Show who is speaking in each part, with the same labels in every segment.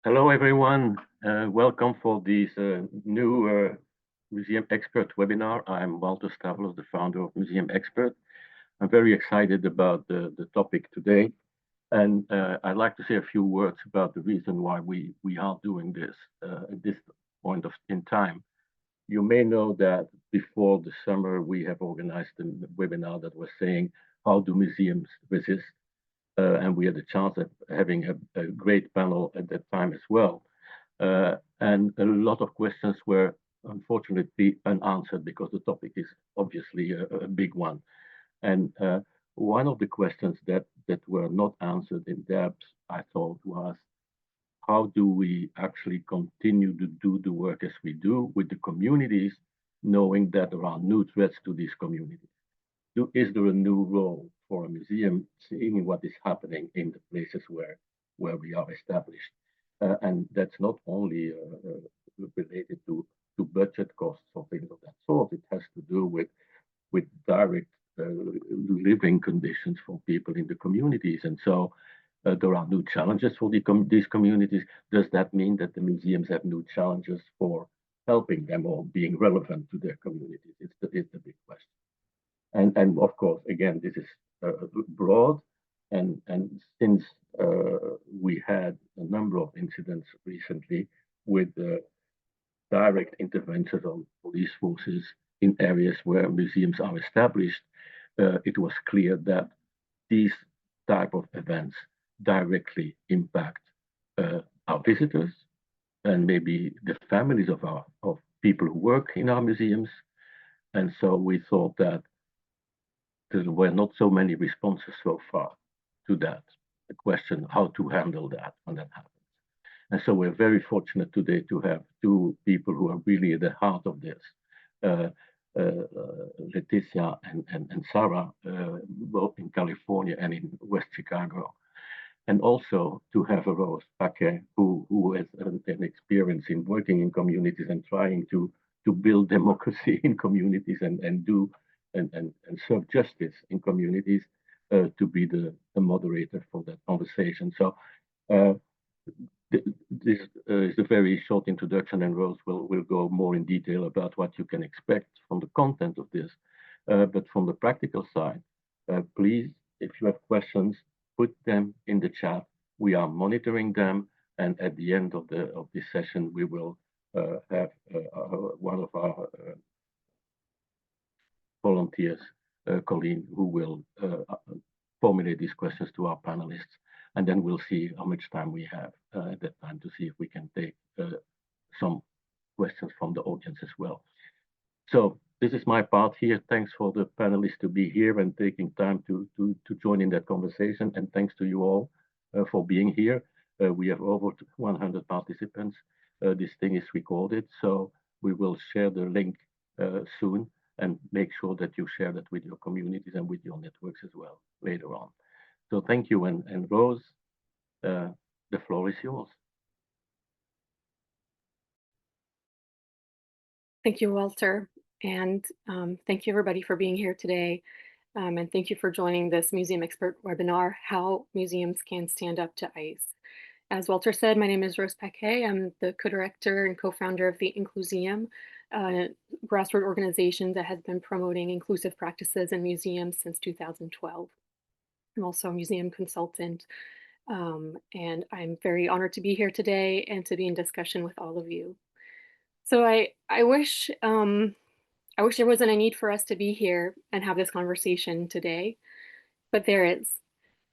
Speaker 1: Hello, everyone. Welcome for this new Museum Expert webinar. I'm Walter Stavros, the founder of Museum Expert. I'm very excited about the topic today. And I'd like to say a few words about the reason why we are doing this at this point in time. You may know that before the summer, we have organized a webinar that was saying, how do museums resist? And we had the chance of having a great panel at that time as well. And a lot of questions were unfortunately unanswered because the topic is obviously a big one. And one of the questions that were not answered in depth, I thought, was how do we actually continue to do the work as we do with the communities, knowing that there are new threats to these communities? Is there a new role for a museum seeing what is happening in the places where we are established? And that's not only related to budget costs or things of that sort. It has to do with direct living conditions for people in the communities. And so there are new challenges for these communities. Does that mean that the museums have new challenges for helping them or being relevant to their communities? It's the big question. And of course, again, this is broad, and since we had a number of incidents recently with direct interventions on police forces in areas where museums are established, it was clear that these type of events directly impact our visitors and maybe the families of people who work in our museums. And so we thought that there were not so many responses so far to that, the question how to handle that when that happens. And so we're very fortunate today to have two people who are really at the heart of this, uh, Leticia and Sarah, both in California and in West Chicago. And also to have a Rose Paquet, who has an experience in working in communities and trying to build democracy in communities and do and serve justice in communities, to be the moderator for that conversation. So uh, this is a very short introduction, and Rose will go more in detail about what you can expect from the content of this. But from the practical side, please, if you have questions, put them in the chat. We are monitoring them, and at the end of this session, we will have one of our volunteers, Colleen, who will formulate these questions to our panelists, and then we'll see how much time we have at that time to see if we can take some questions from the audience as well. So this is my part here. Thanks for the panelists to be here and taking time to join in that conversation, and thanks to you all for being here. We have over 100 participants. This thing is recorded, so we will share the link soon and make sure that you share that with your communities and with your networks as well later on. So thank you, and Rose, the floor is yours.
Speaker 2: Thank you, Walter, and thank you everybody for being here today. And thank you for joining this Museum Expert webinar, How Museums Can Stand Up to ICE. As Walter said, my name is Rose Paquet. I'm the co-director and co-founder of the Incluseum, a grassroots organization that has been promoting inclusive practices in museums since 2012. I'm also a museum consultant, and I'm very honored to be here today and to be in discussion with all of you. So I wish there wasn't a need for us to be here and have this conversation today, but there is.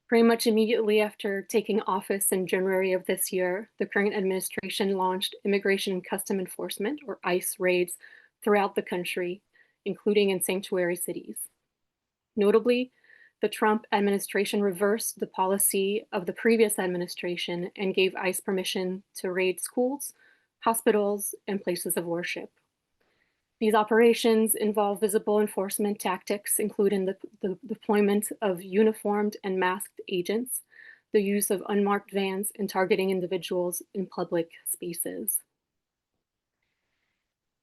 Speaker 2: Pretty much immediately after taking office in January of this year, the current administration launched Immigration and Custom Enforcement, or ICE, raids throughout the country, including in sanctuary cities. Notably, the Trump administration reversed the policy of the previous administration and gave ICE permission to raid schools, hospitals, and places of worship. These operations involve visible enforcement tactics, including the deployment of uniformed and masked agents, the use of unmarked vans, and targeting individuals in public spaces.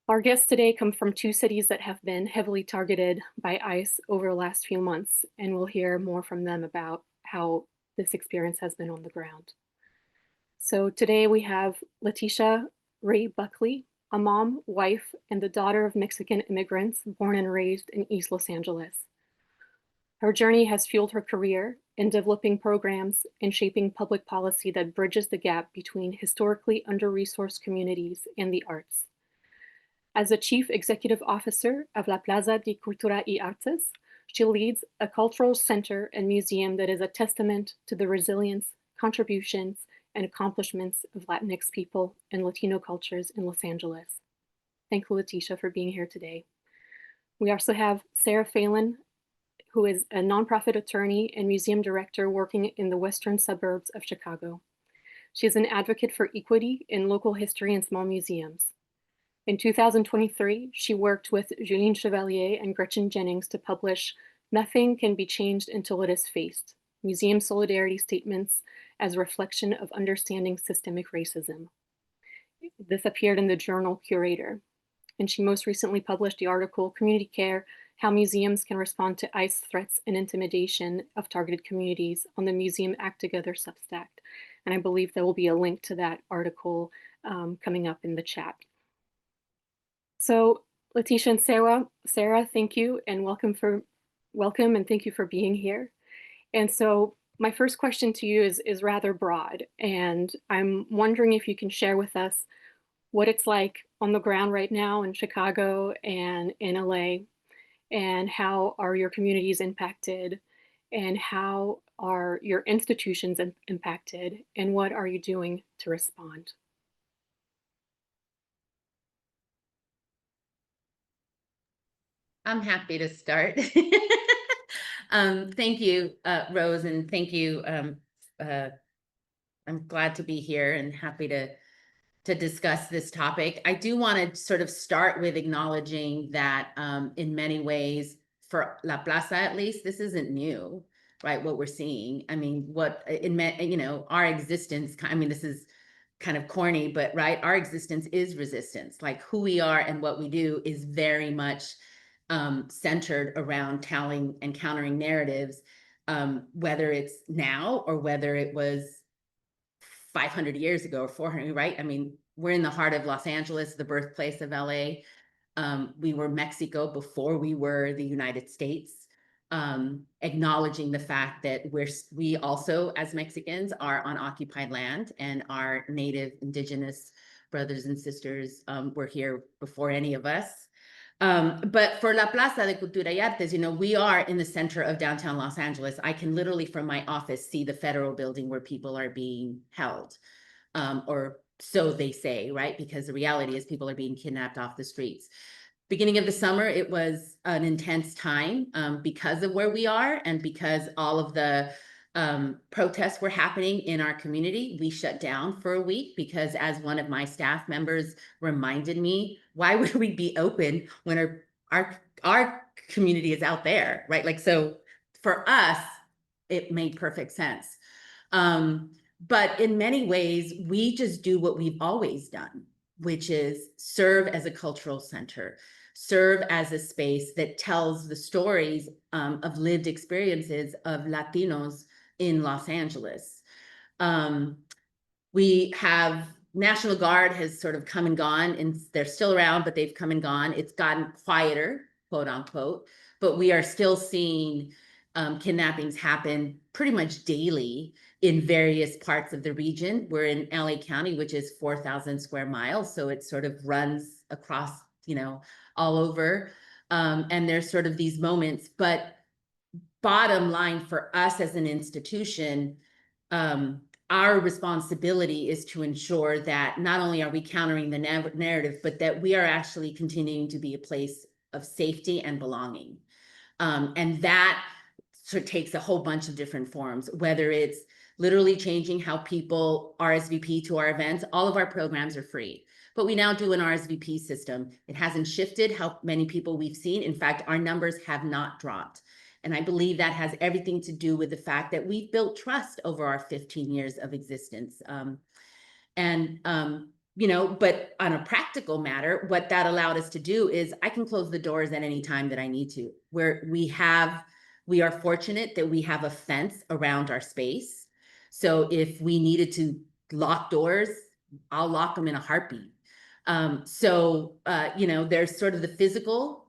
Speaker 2: Our guests today come from two cities that have been heavily targeted by ICE over the last few months, and we'll hear more from them about how this experience has been on the ground. So today we have Leticia Rhi Buckley, a mom, wife, and the daughter of Mexican immigrants born and raised in East Los Angeles. Her journey has fueled her career in developing programs and shaping public policy that bridges the gap between historically under-resourced communities and the arts. As the Chief Executive Officer of La Plaza de Cultura y Artes, she leads a cultural center and museum that is a testament to the resilience, contributions, and accomplishments of Latinx people and Latino cultures in Los Angeles. Thank you, Leticia, for being here today. We also have Sarah Phelan, who is a nonprofit attorney and museum director working in the western suburbs of Chicago. She is an advocate for equity in local history and small museums. In 2023, she worked with Julien Chevalier and Gretchen Jennings to publish Nothing Can Be Changed Until It Is Faced, Museum Solidarity Statements as a Reflection of Understanding Systemic Racism. This appeared in the journal Curator, and she most recently published the article Community Care, How Museums Can Respond to ICE Threats and Intimidation of Targeted Communities on the Museum Act Together Substack. And I believe there will be a link to that article coming up in the chat. So Leticia and Sarah, thank you and welcome and thank you for being here. And so my first question to you is rather broad, and I'm wondering if you can share with us what it's like on the ground right now in Chicago and in LA, and how are your communities impacted, and how are your institutions impacted, and what are you doing to respond?
Speaker 3: I'm happy to start. Thank you, Rose, and thank you. I'm glad to be here and happy to discuss this topic. I do want to sort of start with acknowledging that in many ways, for La Plaza at least, this isn't new, right? What we're seeing. I mean, our existence, I mean, this is kind of corny, but right, our existence is resistance. Like who we are and what we do is very much centered around telling and countering narratives, whether it's now or whether it was 500 years ago or 400, right? I mean, we're in the heart of Los Angeles, the birthplace of LA. We were Mexico before we were the United States, acknowledging the fact that we also, as Mexicans, are on occupied land, and our native indigenous brothers and sisters were here before any of us. But for La Plaza de Cultura y Artes, we are in the center of downtown Los Angeles. I can literally from my office see the federal building where people are being held, or so they say, right? Because the reality is people are being kidnapped off the streets. Beginning of the summer, it was an intense time because of where we are and because all of the protests were happening in our community. We shut down for a week because, as one of my staff members reminded me, why would we be open when our community is out there, right? Like, so for us, it made perfect sense. But in many ways, we just do what we've always done, which is serve as a cultural center, serve as a space that tells the stories of lived experiences of Latinos in Los Angeles. We have National Guard has sort of come and gone, and they're still around, but they've come and gone. It's gotten quieter, quote unquote, but we are still seeing kidnappings happen pretty much daily in various parts of the region. We're in LA County, which is 4,000 square miles. So it sort of runs across, all over. And there's sort of these moments, but bottom line for us as an institution, our responsibility is to ensure that not only are we countering the narrative, but that we are actually continuing to be a place of safety and belonging. And that sort of takes a whole bunch of different forms, whether it's literally changing how people RSVP to our events. All of our programs are free, but we now do an RSVP system. It hasn't shifted how many people we've seen. In fact, our numbers have not dropped. And I believe that has everything to do with the fact that we've built trust over our 15 years of existence. But on a practical matter, what that allowed us to do is I can close the doors at any time that I need to, where we are fortunate that we have a fence around our space. So if we needed to locked doors, I'll lock them in a heartbeat. So, you know, there's sort of the physical,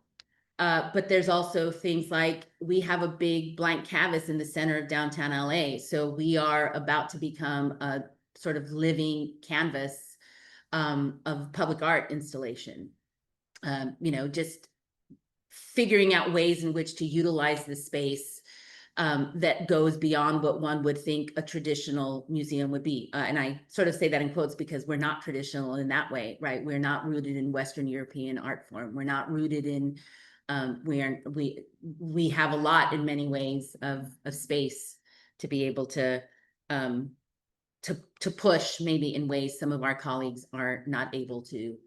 Speaker 3: but there's also things like we have a big blank canvas in the center of downtown LA. So we are about to become a sort of living canvas of public art installation. You know, just figuring out ways in which to utilize the space that goes beyond what one would think a traditional museum would be. And I sort of say that in quotes because we're not traditional in that way, right? We're not rooted in Western European art form. We're not rooted in, we have a lot in many ways of space to be able to push maybe in ways some of our colleagues are not able to.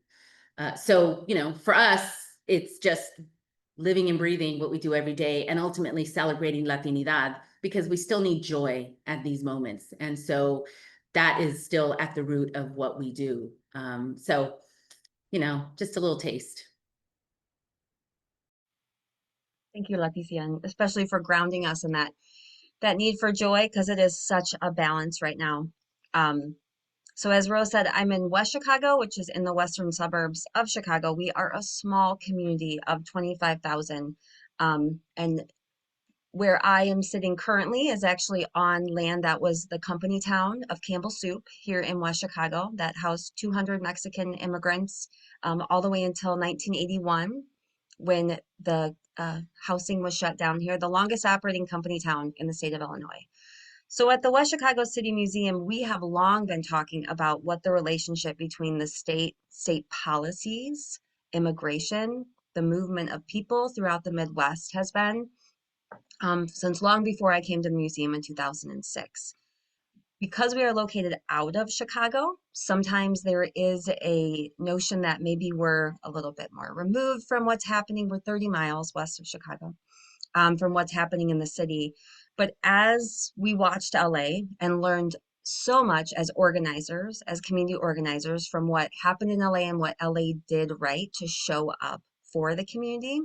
Speaker 3: So, you know, for us, it's just living and breathing what we do every day and ultimately celebrating Latinidad because we still need joy at these moments. And so that is still at the root of what we do. So, you know, just a little taste.
Speaker 4: Thank you, Leticia, and especially for grounding us in that need for joy, because it is such a balance right now. So as Rose said, I'm in West Chicago, which is in the western suburbs of Chicago. We are a small community of 25,000. And where I am sitting currently is actually on land that was the company town of Campbell Soup here in West Chicago that housed 200 Mexican immigrants all the way until 1981 when the housing was shut down here, the longest operating company town in the state of Illinois. So at the West Chicago City Museum, we have long been talking about what the relationship between the state policies, immigration, the movement of people throughout the Midwest has been since long before I came to the museum in 2006. Because we are located out of Chicago, sometimes there is a notion that maybe we're a little bit more removed from what's happening. We're 30 miles west of Chicago from what's happening in the city. But as we watched LA and learned so much as organizers, as community organizers, from what happened in LA and what LA did right to show up for the community,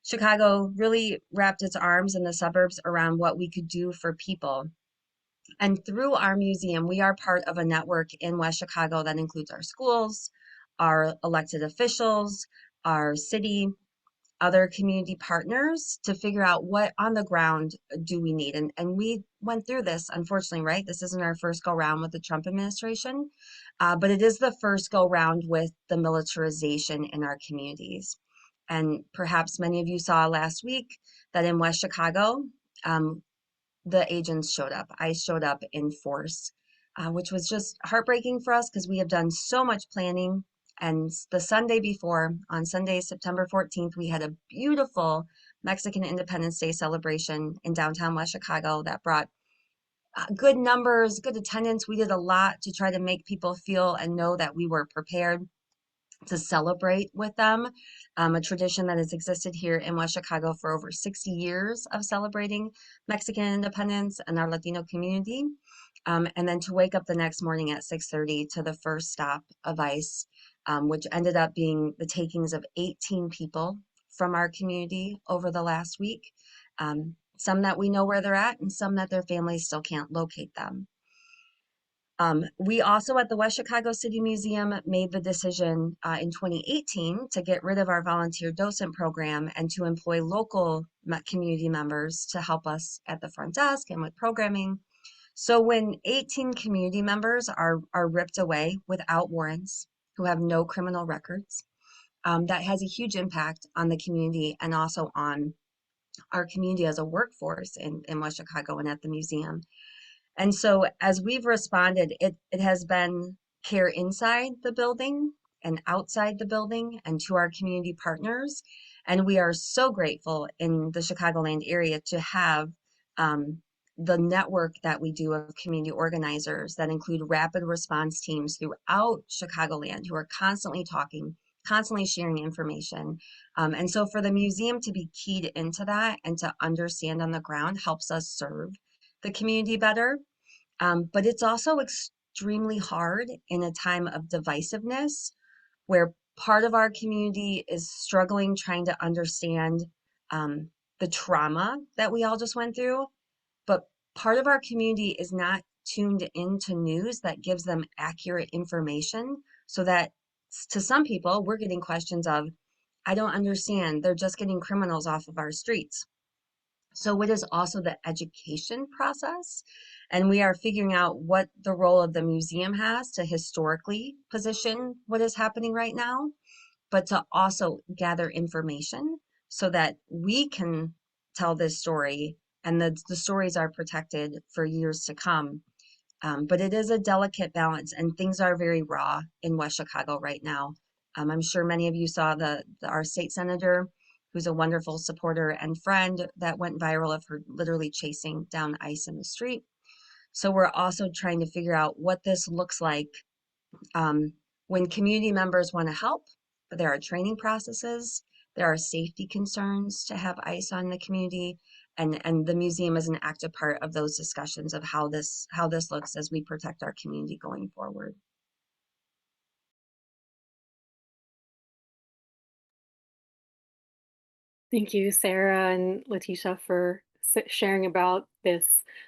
Speaker 4: Chicago really wrapped its arms in the suburbs around what we could do for people. And through our museum, we are part of a network in West Chicago that includes our schools, our elected officials, our city, other community partners to figure out what on the ground do we need. And we went through this, unfortunately, right? This isn't our first go round with the Trump administration, but it is the first go round with the militarization in our communities. And perhaps many of you saw last week that in West Chicago, the agents showed up. ICE showed up in force, which was just heartbreaking for us because we have done so much planning. And the Sunday before, on Sunday, September 14th, we had a beautiful Mexican Independence Day celebration in downtown West Chicago that brought good numbers, good attendance. We did a lot to try to make people feel and know that we were prepared to celebrate with them, a tradition that has existed here in West Chicago for over 60 years of celebrating Mexican independence and our Latino community. And then to wake up the next morning at 6:30 to the first stop of ICE, which ended up being the takings of 18 people from our community over the last week. Some that we know where they're at and some that their families still can't locate them. We also at the West Chicago City Museum made the decision in 2018 to get rid of our volunteer docent program and to employ local community members to help us at the front desk and with programming. So when 18 community members are ripped away without warrants, who have no criminal records, that has a huge impact on the community and also on our community as a workforce in West Chicago and at the museum. And so as we've responded, it has been care inside the building and outside the building and to our community partners. And we are so grateful in the Chicagoland area to have the network that we do of community organizers that include rapid response teams throughout Chicagoland who are constantly talking, constantly sharing information. And so for the museum to be keyed into that and to understand on the ground helps us serve the community better. But it's also extremely hard in a time of divisiveness where part of our community is struggling trying to understand the trauma that we all just went through. But part of our community is not tuned into news that gives them accurate information, so that to some people, we're getting questions of, I don't understand, they're just getting criminals off of our streets. So it is also the education process, and we are figuring out what the role of the museum has to historically position what is happening right now, but to also gather information so that we can tell this story, and the stories are protected for years to come. But it is a delicate balance, and things are very raw in West Chicago right now. I'm sure many of you saw our state senator, who's a wonderful supporter and friend, that went viral of her literally chasing down ICE in the street. So we're also trying to figure out what this looks like when community members want to help, but there are training processes, there are safety concerns to have ICE on the community, and the museum is an active part of those discussions of how this looks as we protect our community going forward.
Speaker 2: Thank you, Sarah and Leticia, for sharing about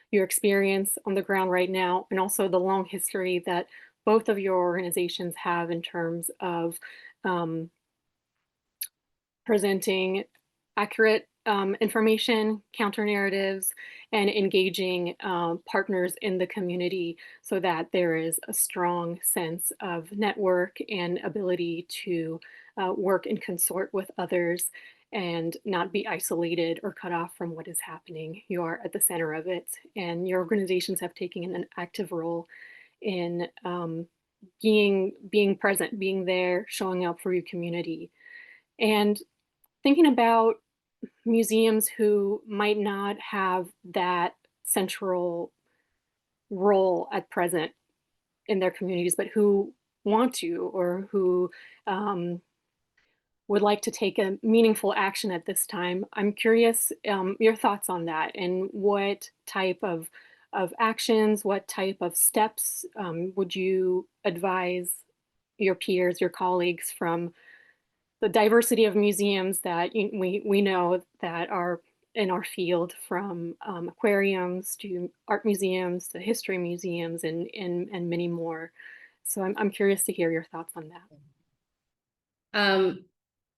Speaker 2: your experience on the ground right now, and also the long history that both of your organizations have in terms of presenting accurate information, counter narratives, and engaging partners in the community so that there is a strong sense of network and ability to work and consort with others and not be isolated or cut off from what is happening. You are at the center of it, and your organizations have taken an active role in being present, being there, showing up for your community. And thinking about museums who might not have that central role at present in their communities, but who want to, or who would like to take a meaningful action at this time. I'm curious your thoughts on that, and what type of actions, what type of steps would you advise your peers, your colleagues from the diversity of museums that we know that are in our field, from aquariums to art museums to history museums and many more. So I'm curious to hear your thoughts on that.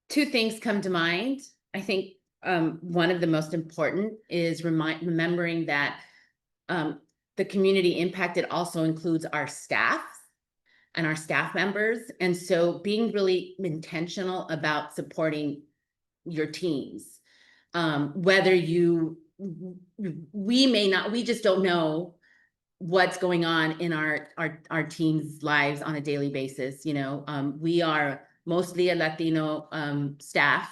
Speaker 3: Two things come to mind. I think one of the most important is remembering that the community impacted also includes our staff and our staff members. And so being really intentional about supporting your teams, whether we just don't know what's going on in our teams' lives on a daily basis. We are mostly a Latino staff,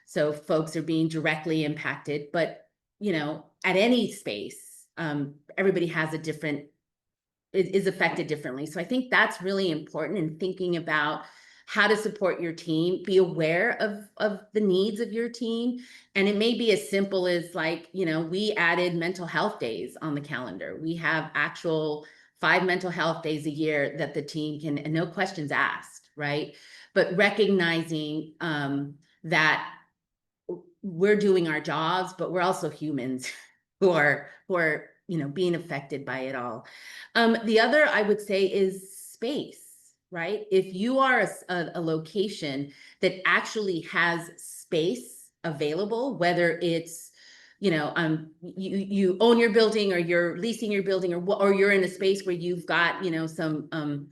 Speaker 3: so folks are being directly impacted, but at any space, everybody has is affected differently. So I think that's really important in thinking about how to support your team. Be aware of the needs of your team. And it may be as simple as, like, we added mental health days on the calendar. We have actual 5 mental health days a year that the team can, and no questions asked, right? But recognizing that we're doing our jobs, but we're also humans who are being affected by it all. The other, I would say, is space, right? If you are a location that actually has space available, whether it's you own your building, or you're leasing your building, or you're in a space where you've got some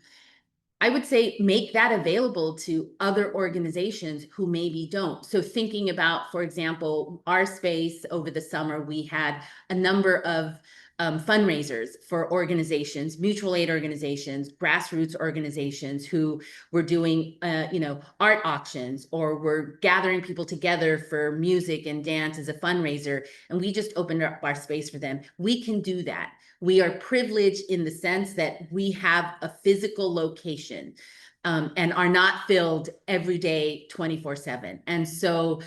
Speaker 3: I would say make that available to other organizations who maybe don't. So thinking about, for example, our space over the summer, we had a number of fundraisers for organizations, mutual aid organizations, grassroots organizations who were doing, art auctions, or were gathering people together for music and dance as a fundraiser. And we just opened up our space for them. We can do that. We are privileged in the sense that we have a physical location and are not filled every day 24/7. And so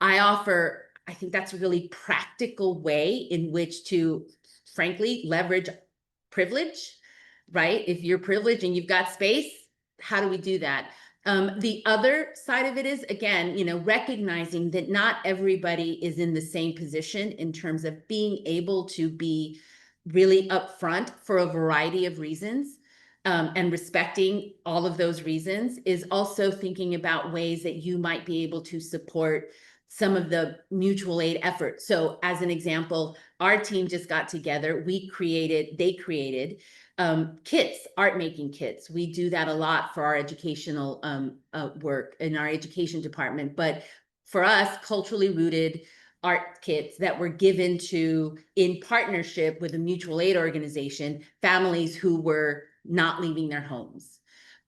Speaker 3: I think that's a really practical way in which to, frankly, leverage privilege, right? If you're privileged and you've got space, how do we do that? The other side of it is, again, recognizing that not everybody is in the same position in terms of being able to be really upfront for a variety of reasons. And respecting all of those reasons is also thinking about ways that you might be able to support some of the mutual aid efforts. So as an example, our team just got together. They created kits, art making kits. We do that a lot for our educational work in our education department. But for us, culturally rooted art kits that were given to, in partnership with a mutual aid organization, families who were not leaving their homes.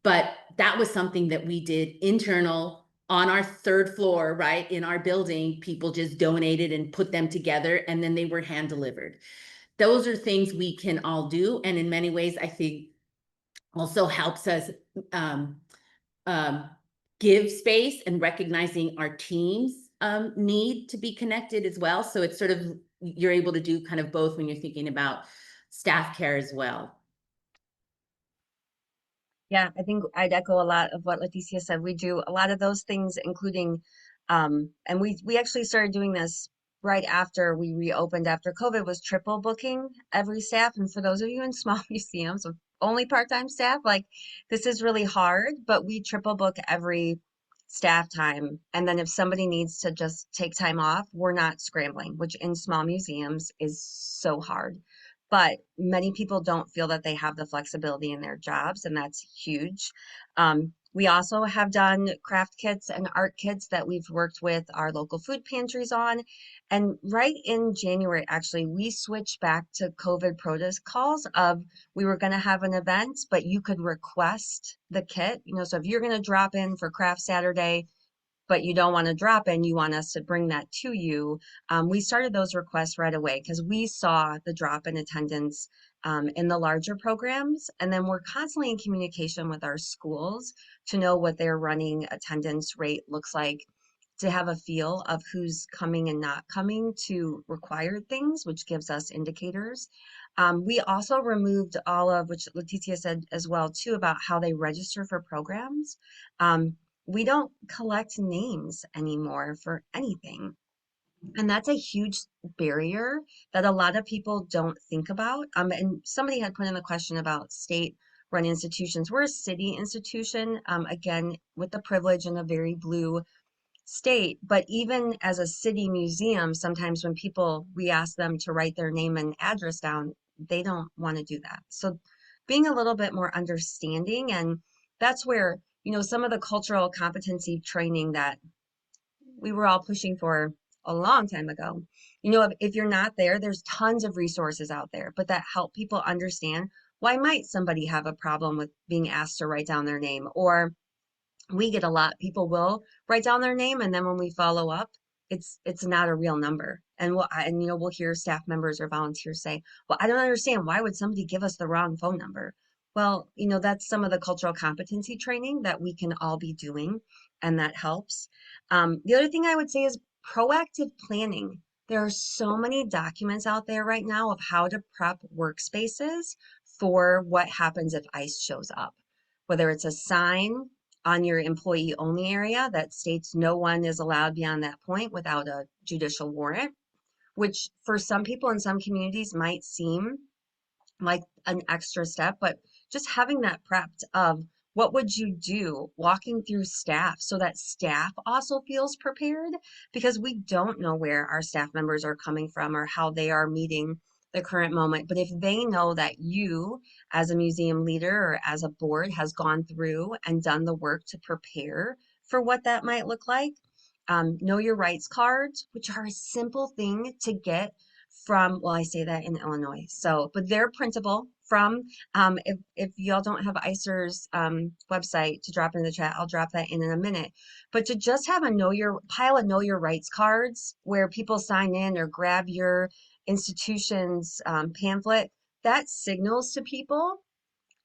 Speaker 3: But that was something that we did internal on our third floor, right? In our building, people just donated and put them together, and then they were hand delivered. Those are things we can all do. And in many ways, I think also helps us um, give space and recognizing our teams need to be connected as well. So it's sort of, you're able to do kind of both when you're thinking about staff care as well.
Speaker 4: Yeah, I think I'd echo a lot of what Leticia said. We do a lot of those things, including, and we actually started doing this right after we reopened after COVID, was triple booking every staff. And for those of you in small museums with only part-time staff, like this is really hard, but we triple book every staff time. And then if somebody needs to just take time off, we're not scrambling, which in small museums is so hard. But many people don't feel that they have the flexibility in their jobs, and that's huge. We also have done craft kits and art kits that we've worked with our local food pantries on. And right in January, actually, we switched back to COVID protocols of we were going to have an event, but you could request the kit. So if you're going to drop in for Craft Saturday, but you don't want to drop in, you want us to bring that to you. We started those requests right away because we saw the drop in attendance in the larger programs. And then we're constantly in communication with our schools to know what their running attendance rate looks like, to have a feel of who's coming and not coming to required things, which gives us indicators. We also removed all of, which Leticia said as well too, about how they register for programs. We don't collect names anymore for anything. And that's a huge barrier that a lot of people don't think about. And somebody had put in the question about state-run institutions. We're a city institution, again, with the privilege in a very blue state. But even as a city museum, sometimes when we ask them to write their name and address down, they don't want to do that. So being a little bit more understanding, and that's where some of the cultural competency training that we were all pushing for a long time ago. If you're not there, there's tons of resources out there, but that help people understand why might somebody have a problem with being asked to write down their name. Or we get a lot, people will write down their name, and then when we follow up, it's not a real number. And we'll hear staff members or volunteers say, well, I don't understand, why would somebody give us the wrong phone number? Well, that's some of the cultural competency training that we can all be doing, and that helps. The other thing I would say is proactive planning. There are so many documents out there right now of how to prep workspaces for what happens if ICE shows up, whether it's a sign on your employee only area that states no one is allowed beyond that point without a judicial warrant, which for some people in some communities might seem like an extra step, but just having that prepped of what would you do walking through staff so that staff also feels prepared, because we don't know where our staff members are coming from or how they are meeting the current moment. But if they know that you as a museum leader or as a board has gone through and done the work to prepare for what that might look like, know your rights cards, which are a simple thing to get from, well, I say that in Illinois, but they're printable from, if y'all don't have ICER's website to drop into the chat, I'll drop that in a minute. But to just have a know your rights cards where people sign in or grab your institution's pamphlet, that signals to people,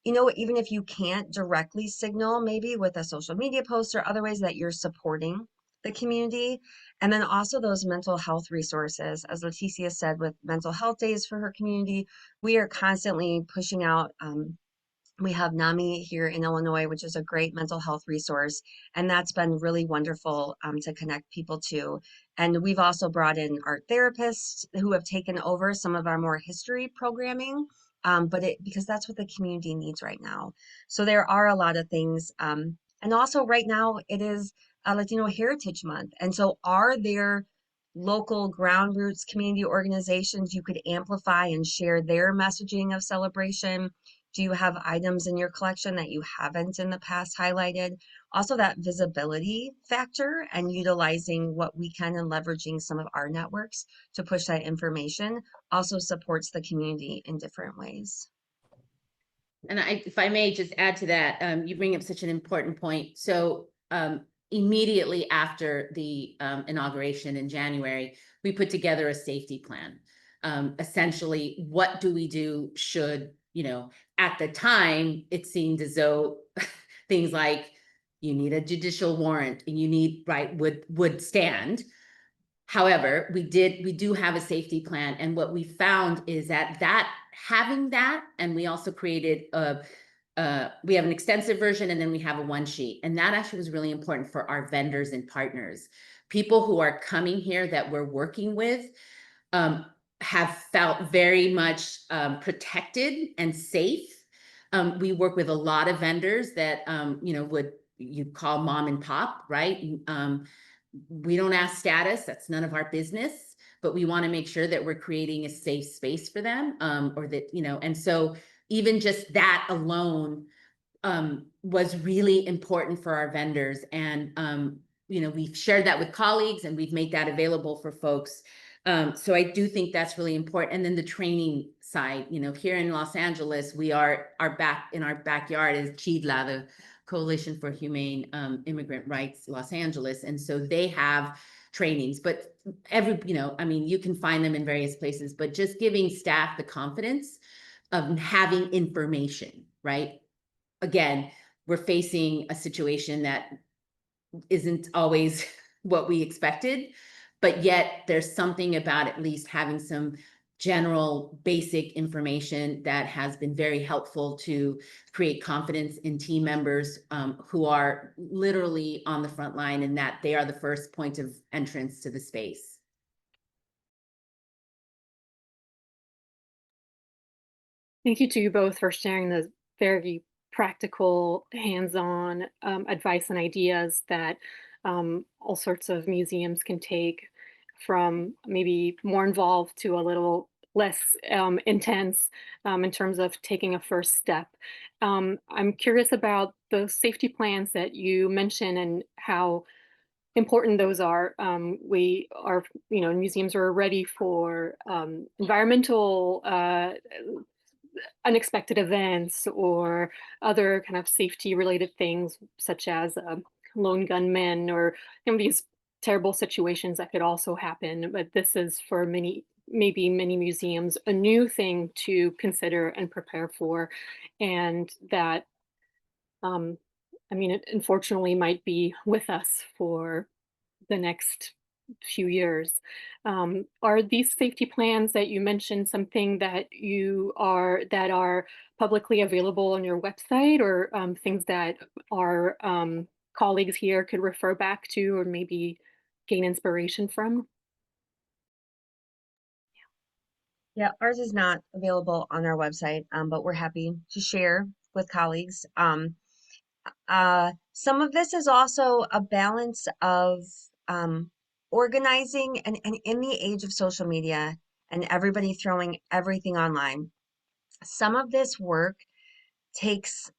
Speaker 4: even if you can't directly signal, maybe with a social media post or other ways, that you're supporting the community. And then also those mental health resources, as Leticia said, with mental health days for her community, we are constantly pushing out We have NAMI here in Illinois, which is a great mental health resource, and that's been really wonderful to connect people to. And we've also brought in art therapists who have taken over some of our more history programming, because that's what the community needs right now. So there are a lot of things. And also right now it is Latino Heritage Month. And so are there local ground roots community organizations you could amplify and share their messaging of celebration? Do you have items in your collection that you haven't in the past highlighted? Also, that visibility factor and utilizing what we can and leveraging some of our networks to push that information also supports the community in different ways.
Speaker 3: And if I may just add to that, you bring up such an important point. So immediately after the inauguration in January, we put together a safety plan. Essentially, what do we do should, at the time, it seemed as though things like you need a judicial warrant and you need, right, would stand. However, we do have a safety plan. And what we found is that having that, and we also created we have an extensive version and then we have a one sheet. And that actually was really important for our vendors and partners. People who are coming here that we're working with have felt very much protected and safe. We work with a lot of vendors that, you'd call mom and pop, right? We don't ask status, that's none of our business, but we want to make sure that we're creating a safe space for them, or that, and so even just that alone was really important for our vendors. And, we've shared that with colleagues and we've made that available for folks. So I do think that's really important. And then the training side, here in Los Angeles, we are in our backyard is CHIDLA, the Coalition for Humane Immigrant Rights Los Angeles. And so they have trainings, but you can find them in various places, but just giving staff the confidence of having information, right? Again, we're facing a situation that isn't always what we expected, but yet there's something about at least having some general basic information that has been very helpful to create confidence in team members who are literally on the front line, and that they are the first point of entrance to the space.
Speaker 2: Thank you to you both for sharing the very practical, hands-on advice and ideas that all sorts of museums can take, from maybe more involved to a little less intense in terms of taking a first step. I'm curious about the safety plans that you mentioned and how important those are. We are, museums are ready for environmental unexpected events or other kind of safety related things, such as lone gunmen or these terrible situations that could also happen. But this is for maybe many museums, a new thing to consider and prepare for. And that, it unfortunately might be with us for the next few years. Are these safety plans that you mentioned something that are publicly available on your website, or things that our colleagues here could refer back to or maybe gain inspiration from?
Speaker 4: Yeah, ours is not available on our website, but we're happy to share with colleagues. Some of this is also a balance of organizing, and in the age of social media and everybody throwing everything online, some of this work takes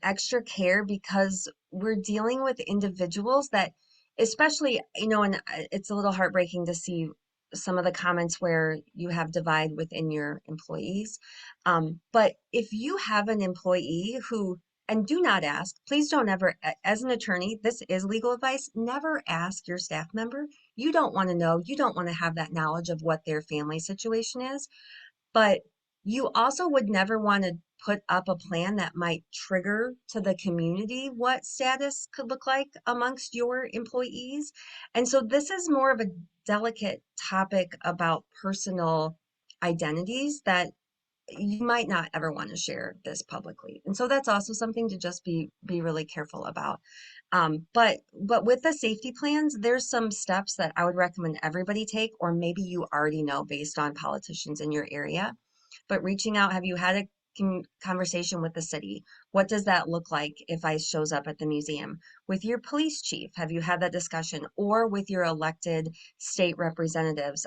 Speaker 4: extra care because we're dealing with individuals that, especially, and it's a little heartbreaking to see some of the comments where you have divide within your employees. But if you have an employee who, and do not ask, please don't ever, as an attorney, this is legal advice, never ask your staff member. You don't want to know, you don't want to have that knowledge of what their family situation is. But you also would never want to put up a plan that might trigger to the community what status could look like amongst your employees. And so this is more of a delicate topic about personal identities that you might not ever want to share this publicly. And so that's also something to just be really careful about. But with the safety plans, there's some steps that I would recommend everybody take, or maybe you already know based on politicians in your area. But reaching out, have you had a conversation with the city? What does that look like if ICE shows up at the museum? With your police chief, have you had that discussion? Or with your elected state representatives?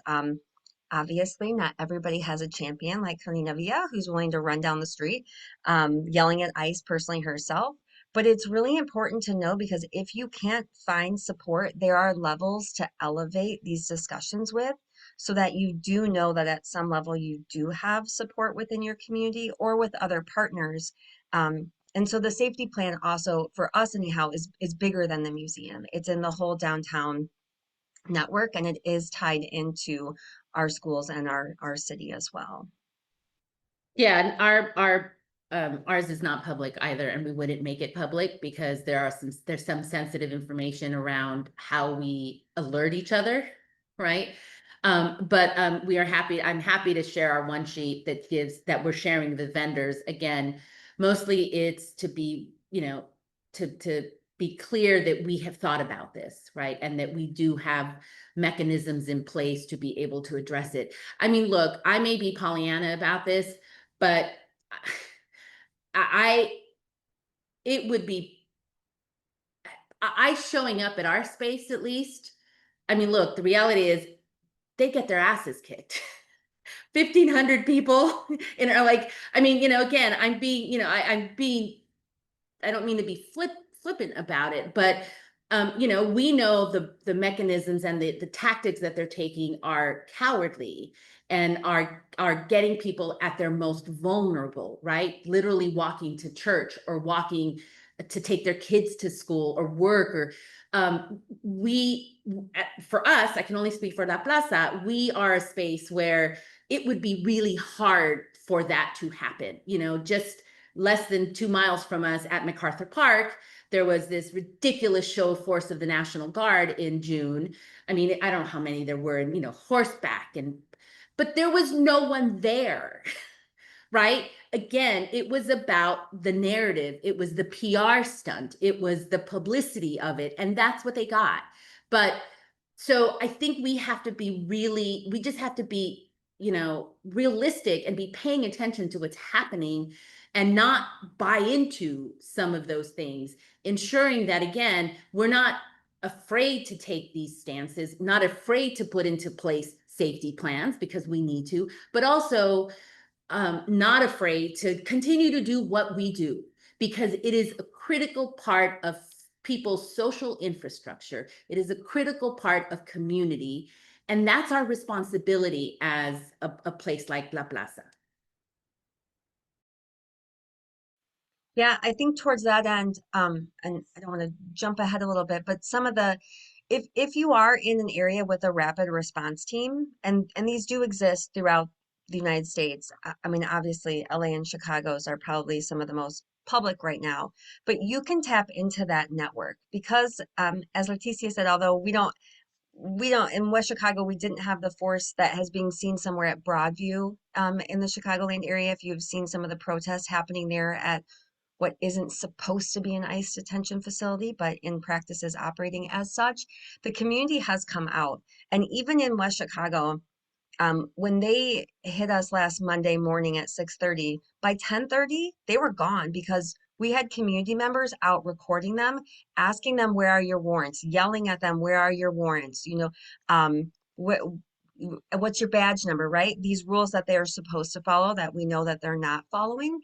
Speaker 4: Obviously, not everybody has a champion like Karina Villa, who's willing to run down the street, yelling at ICE personally herself. But it's really important to know, because if you can't find support, there are levels to elevate these discussions with, so that you do know that at some level you do have support within your community or with other partners. And so the safety plan also, for us anyhow, is bigger than the museum. It's in the whole downtown network, and it is tied into our schools and our city as well.
Speaker 3: Yeah, and ours is not public either, and we wouldn't make it public because there's some sensitive information around how we alert each other, right? But I'm happy to share our one sheet that we're sharing with vendors. Again, mostly it's to be, to be clear that we have thought about this, right? And that we do have mechanisms in place to be able to address it. I mean, look, I may be Pollyanna about this, but it would be, I showing up at our space at least. I mean, look, the reality is they get their asses kicked. 1,500 people and are like, I mean, again, I'm being, I don't mean to be flippant about it, but we know the mechanisms and the tactics that they're taking are cowardly and are getting people at their most vulnerable, right? Literally walking to church or walking to take their kids to school or work, or for us, I can only speak for La Plaza, we are a space where it would be really hard for that to happen. Just less than 2 miles from us at MacArthur Park, there was this ridiculous show of force of the National Guard in June. I mean, I don't know how many there were, and horseback, but there was no one there. Right? Again, it was about the narrative. It was the PR stunt. It was the publicity of it. And that's what they got. But so I think we just have to be, realistic and be paying attention to what's happening and not buy into some of those things, ensuring that, again, we're not afraid to take these stances, not afraid to put into place safety plans because we need to, but also not afraid to continue to do what we do, because it is a critical part of people's social infrastructure. It is a critical part of community. And that's our responsibility as a place like La Plaza.
Speaker 4: Yeah, I think towards that end, and I don't want to jump ahead a little bit, but some of the, if you are in an area with a rapid response team, and these do exist throughout the United States. I mean, obviously, LA and Chicago's are probably some of the most public right now, but you can tap into that network because, as Leticia said, although we don't in West Chicago, we didn't have the force that has been seen somewhere at Broadview, in the Chicagoland area. If you've seen some of the protests happening there at what isn't supposed to be an ICE detention facility, but in practice is operating as such, the community has come out. And even in West Chicago, when they hit us last Monday morning at 6:30, by 10:30, they were gone because we had community members out recording them, asking them, where are your warrants? Yelling at them, where are your warrants? What's your badge number, right? These rules that they are supposed to follow that we know that they're not following.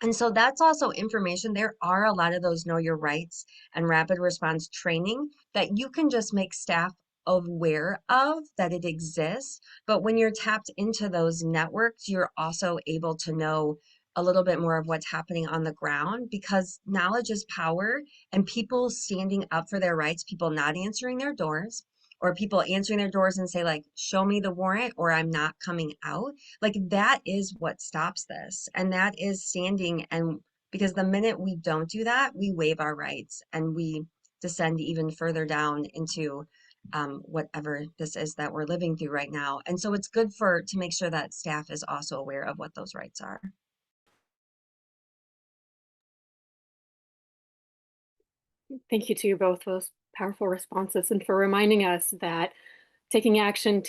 Speaker 4: And so that's also information. There are a lot of those know your rights and rapid response training that you can just make staff aware of that it exists. But when you're tapped into those networks, you're also able to know a little bit more of what's happening on the ground, because knowledge is power, and people standing up for their rights, people not answering their doors, or people answering their doors and say, like, show me the warrant or I'm not coming out. Like, that is what stops this. And that is standing. And because the minute we don't do that, we waive our rights and we descend even further down into whatever this is that we're living through right now. And so it's good to make sure that staff is also aware of what those rights are.
Speaker 2: Thank you to you both for those powerful responses and for reminding us that taking action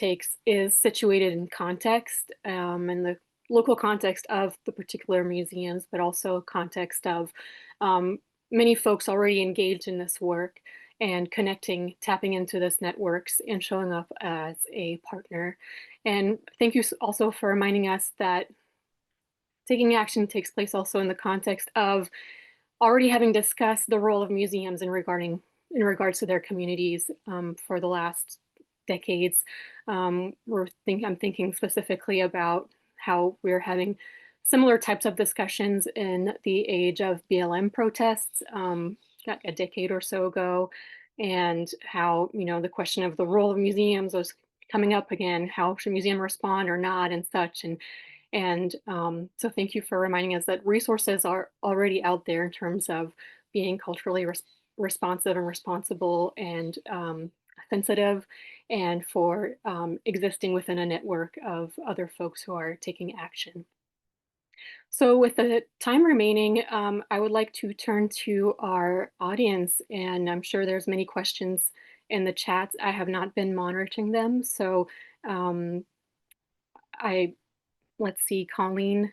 Speaker 2: is situated in context, in the local context of the particular museums, but also context of um, many folks already engaged in this work and tapping into this networks and showing up as a partner. And thank you also for reminding us that taking action takes place also in the context of already having discussed the role of museums in regards to their communities for the last decades. I'm thinking specifically about how we're having similar types of discussions in the age of BLM protests a decade or so ago, and how the question of the role of museums was coming up again. How should museum respond or not, and such. So thank you for reminding us that resources are already out there in terms of being culturally responsive and responsible and sensitive, and for existing within a network of other folks who are taking action. So with the time remaining, I would like to turn to our audience, and I'm sure there's many questions in the chats. I have not been monitoring them, so um, I let's see, Colleen.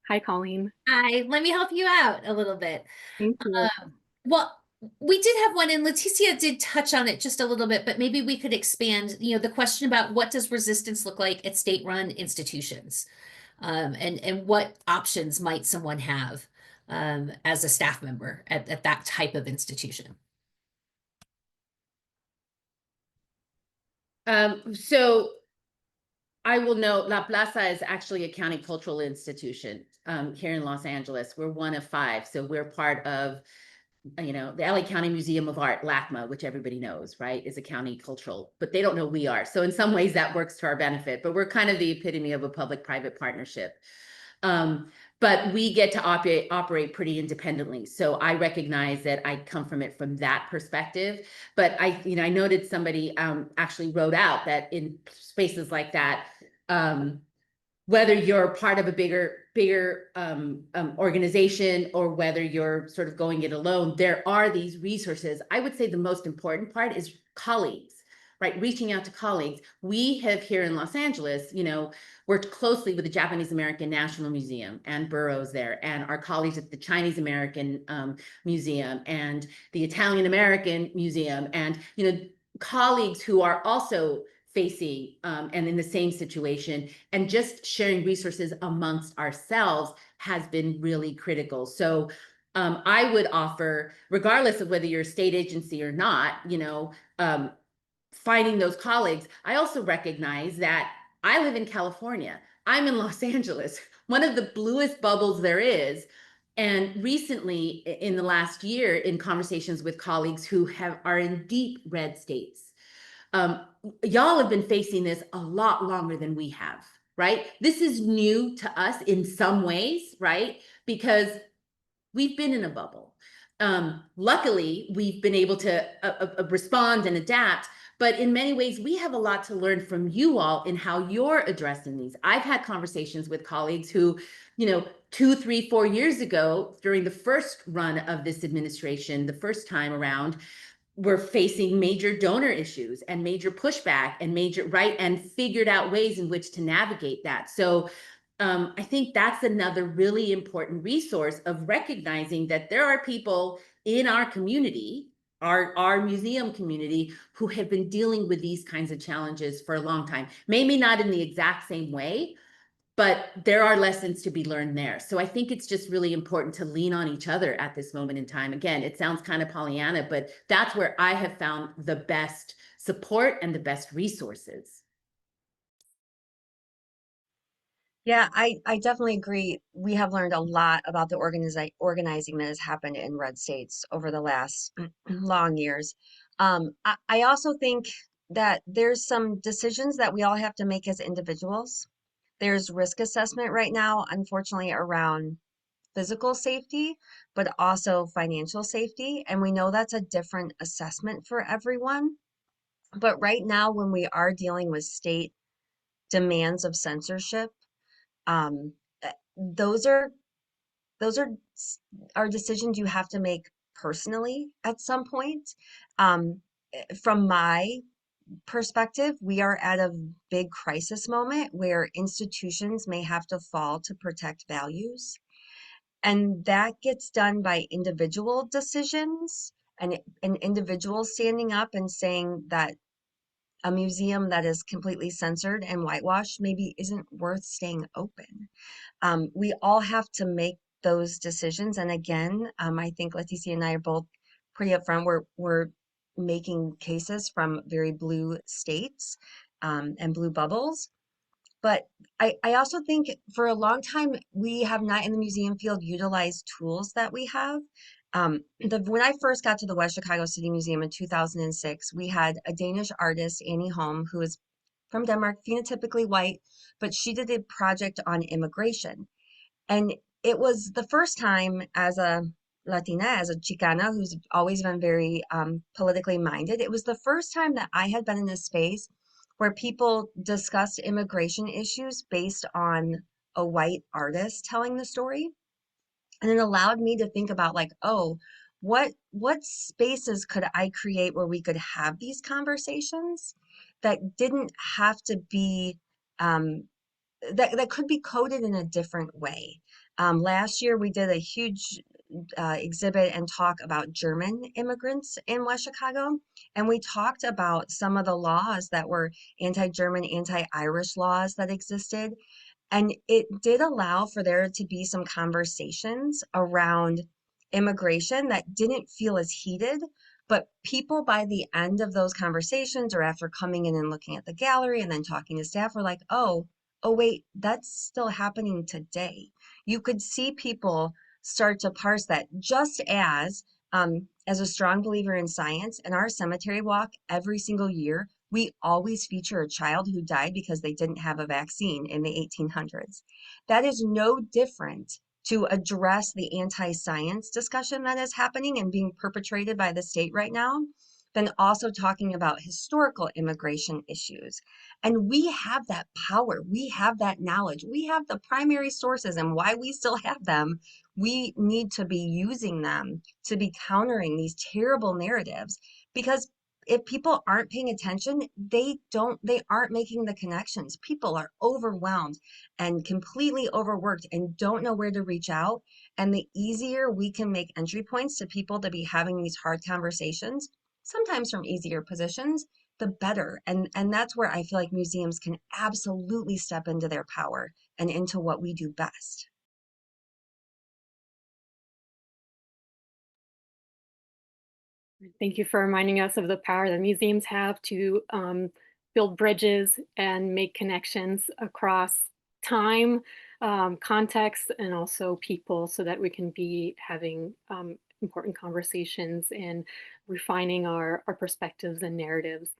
Speaker 2: Hi, Colleen.
Speaker 5: Hi, let me help you out a little bit.
Speaker 2: Thank you.
Speaker 5: Well, we did have one, and Leticia did touch on it just a little bit, but maybe we could expand, the question about what does resistance look like at state-run institutions? And what options might someone have as a staff member at that type of institution?
Speaker 3: So I will note La Plaza is actually a county cultural institution here in Los Angeles. We're one of 5. So we're part of, the LA County Museum of Art, LACMA, which everybody knows, right, is a county cultural, but they don't know we are. So in some ways that works to our benefit, but we're kind of the epitome of a public-private partnership. But we get to operate pretty independently. So I recognize that I come from it from that perspective. But I noted somebody actually wrote out that in spaces like that, whether you're part of a bigger organization or whether you're sort of going it alone, there are these resources. I would say the most important part is colleagues, right? Reaching out to colleagues. We have here in Los Angeles, worked closely with the Japanese American National Museum and Burroughs there, and our colleagues at the Chinese American Museum and the Italian American Museum, and colleagues who are also facing and in the same situation, and just sharing resources amongst ourselves has been really critical. So I would offer, regardless of whether you're a state agency or not, finding those colleagues. I also recognize that I live in California. I'm in Los Angeles, one of the bluest bubbles there is. And recently, in the last year, in conversations with colleagues who are in deep red states, y'all have been facing this a lot longer than we have, right? This is new to us in some ways, right? Because we've been in a bubble. Luckily, we've been able to respond and adapt, but in many ways, we have a lot to learn from you all in how you're addressing these. I've had conversations with colleagues who, 2, 3, 4 years ago, during the first run of this administration, the first time around, were facing major donor issues and major pushback and figured out ways in which to navigate that. So I think that's another really important resource of recognizing that there are people in our community, our museum community, who have been dealing with these kinds of challenges for a long time. Maybe not in the exact same way, but there are lessons to be learned there. So I think it's just really important to lean on each other at this moment in time. Again, it sounds kind of Pollyanna, but that's where I have found the best support and the best resources.
Speaker 4: Yeah, I definitely agree. We have learned a lot about the organizing that has happened in red states over the last long years. I also think that there's some decisions that we all have to make as individuals. There's risk assessment right now, unfortunately, around physical safety, but also financial safety. And we know that's a different assessment for everyone. But right now, when we are dealing with state demands of censorship, um, those are are decisions you have to make personally at some point. Um, from my perspective, we are at a big crisis moment where institutions may have to fall to protect values. And that gets done by individual decisions and an individual standing up and saying that a museum that is completely censored and whitewashed maybe isn't worth staying open. We all have to make those decisions. And again, I think Leticia and I are both pretty upfront. We're making cases from very blue states and blue bubbles. But I also think for a long time, we have not in the museum field utilized tools that we have. When I first got to the West Chicago City Museum in 2006, we had a Danish artist, Annie Holm, who is from Denmark, phenotypically white, but she did a project on immigration. And it was the first time as a Latina, as a Chicana who's always been very politically minded, it was the first time that I had been in a space where people discussed immigration issues based on a white artist telling the story. And it allowed me to think about like, oh, what spaces could I create where we could have these conversations that didn't have to be um, that could be coded in a different way. Last year, we did a huge exhibit and talk about German immigrants in West Chicago. And we talked about some of the laws that were anti-German, anti-Irish laws that existed. And it did allow for there to be some conversations around immigration that didn't feel as heated. But people by the end of those conversations, or after coming in and looking at the gallery and then talking to staff, were like, oh, wait, that's still happening today. You could see people start to parse that just as a strong believer in science, in our cemetery walk every single year, we always feature a child who died because they didn't have a vaccine in the 1800s. That is no different to address the anti-science discussion that is happening and being perpetrated by the state right now than also talking about historical immigration issues. And we have that power, we have that knowledge, we have the primary sources, and why we still have them. We need to be using them to be countering these terrible narratives, because if people aren't paying attention, they aren't making the connections. People are overwhelmed and completely overworked and don't know where to reach out. And the easier we can make entry points to people to be having these hard conversations, sometimes from easier positions, the better. And that's where I feel like museums can absolutely step into their power and into what we do best.
Speaker 2: Thank you for reminding us of the power that museums have to build bridges and make connections across time, context, and also people, so that we can be having important conversations and refining our perspectives and narratives.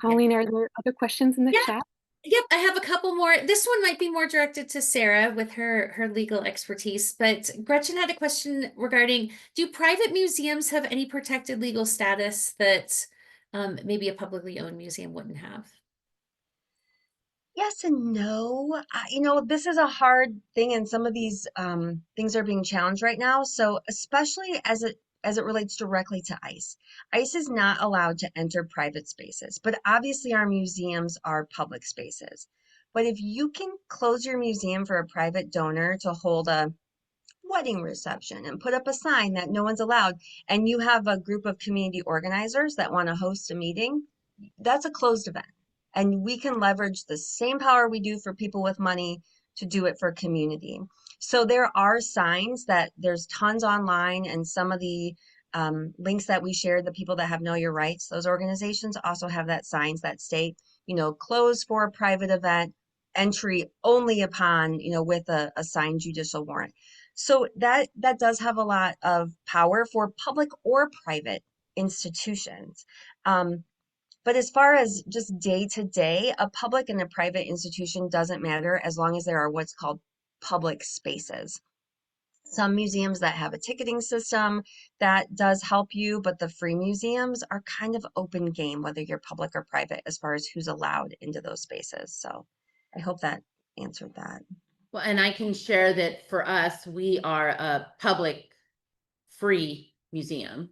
Speaker 2: Colleen, are there other questions in the chat?
Speaker 5: Yep, I have a couple more. This one might be more directed to Sarah with her legal expertise, but Gretchen had a question regarding, do private museums have any protected legal status that maybe a publicly owned museum wouldn't have?
Speaker 4: Yes and no. This is a hard thing, and some of these things are being challenged right now. So, especially as it relates directly to ICE. ICE is not allowed to enter private spaces, but obviously our museums are public spaces. But if you can close your museum for a private donor to hold a wedding reception and put up a sign that no one's allowed, and you have a group of community organizers that want to host a meeting, that's a closed event. And we can leverage the same power we do for people with money to do it for community. So there are signs that there's tons online, and some of the links that we shared, the people that have Know Your Rights, those organizations also have that signs that state, closed for a private event, entry only upon, with a signed judicial warrant. So that does have a lot of power for public or private institutions. But as far as just day to day, a public and a private institution doesn't matter as long as there are what's called public spaces. Some museums that have a ticketing system that does help you, but the free museums are kind of open game, whether you're public or private, as far as who's allowed into those spaces. So I hope that answered that.
Speaker 3: Well, and I can share that for us, we are a public free museum.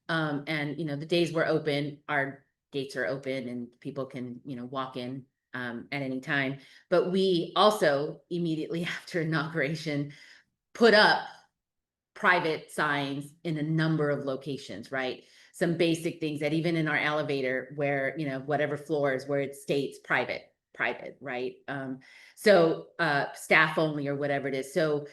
Speaker 3: And the days we're open, our gates are open and people can, walk in at any time. But we also immediately after inauguration put up private signs in a number of locations, right? Some basic things that even in our elevator where, whatever floors where it states private, right? So staff only or whatever it is. So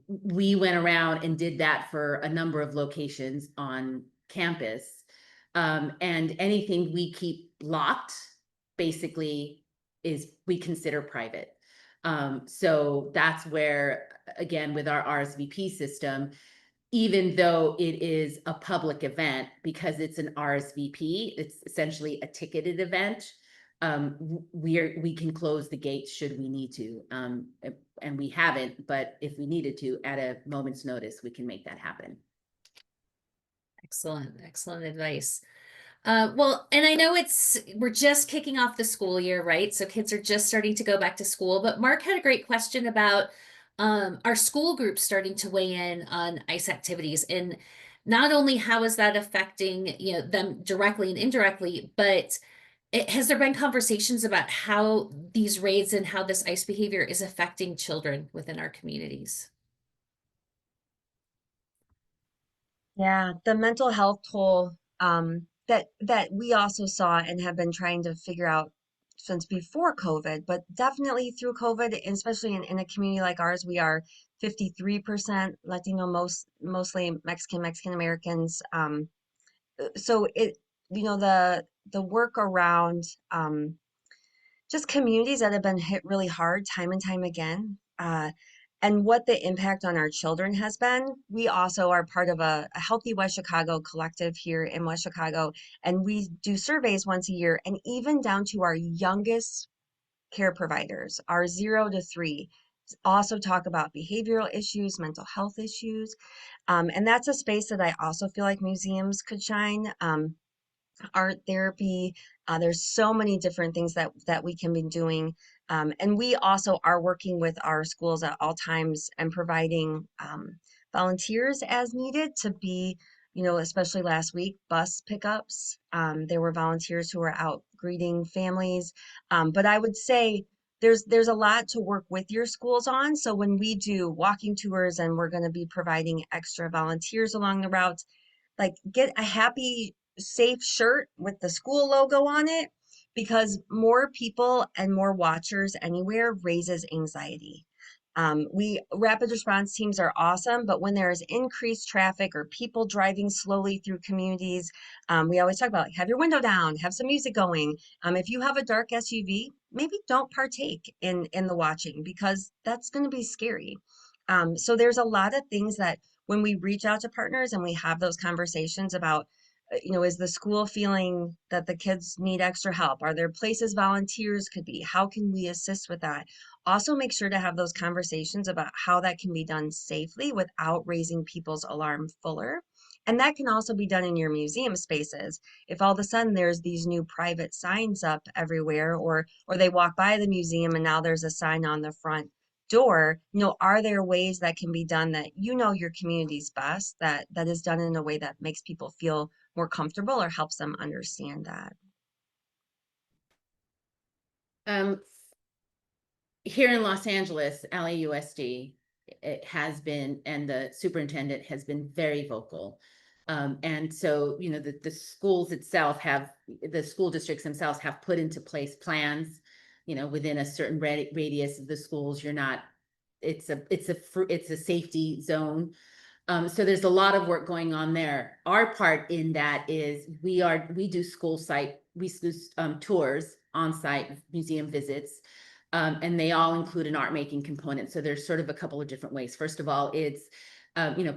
Speaker 3: we went around and did that for a number of locations on campus. And anything we keep locked basically is we consider private. So that's where, again, with our RSVP system, even though it is a public event, because it's an RSVP, it's essentially a ticketed event. We can close the gates should we need to, and we haven't, but if we needed to at a moment's notice, we can make that happen.
Speaker 5: Excellent advice. Well, and I know we're just kicking off the school year, right? So kids are just starting to go back to school, but Mark had a great question about our school groups starting to weigh in on ICE activities, and not only how is that affecting, them directly and indirectly, but has there been conversations about how these raids and how this ICE behavior is affecting children within our communities?
Speaker 4: Yeah, the mental health toll that we also saw and have been trying to figure out since before COVID, but definitely through COVID, and especially in a community like ours, we are 53% Latino, mostly Mexican Americans. So the work around just communities that have been hit really hard time and time again, and what the impact on our children has been. We also are part of a Healthy West Chicago collective here in West Chicago, and we do surveys once a year, and even down to our youngest care providers, our 0 to 3, also talk about behavioral issues, mental health issues. And that's a space that I also feel like museums could shine. Art therapy. There's so many different things that we can be doing. And we also are working with our schools at all times and providing volunteers as needed to be, especially last week, bus pickups. There were volunteers who were out greeting families. But I would say there's a lot to work with your schools on. So when we do walking tours and we're going to be providing extra volunteers along the routes, like get a happy safe shirt with the school logo on it, because more people and more watchers anywhere raises anxiety. We rapid response teams are awesome, but when there is increased traffic or people driving slowly through communities, we always talk about have your window down, have some music going. If you have a dark SUV, maybe don't partake in the watching, because that's going to be scary. So there's a lot of things that when we reach out to partners and we have those conversations about, is the school feeling that the kids need extra help? Are there places volunteers could be? How can we assist with that? Also make sure to have those conversations about how that can be done safely without raising people's alarm fuller. And that can also be done in your museum spaces. If all of a sudden there's these new private signs up everywhere, or they walk by the museum and now there's a sign on the front door, are there ways that can be done that your community's best, that is done in a way that makes people feel more comfortable or helps them understand that?
Speaker 3: Here in Los Angeles, LAUSD, it has been, and the superintendent has been very vocal. And so, the schools itself the school districts themselves have put into place plans, within a certain radius of the schools. It's a safety zone. So there's a lot of work going on there. Our part in that is we do tours, on-site museum visits, and they all include an art making component. So there's sort of a couple of different ways. First of all, it's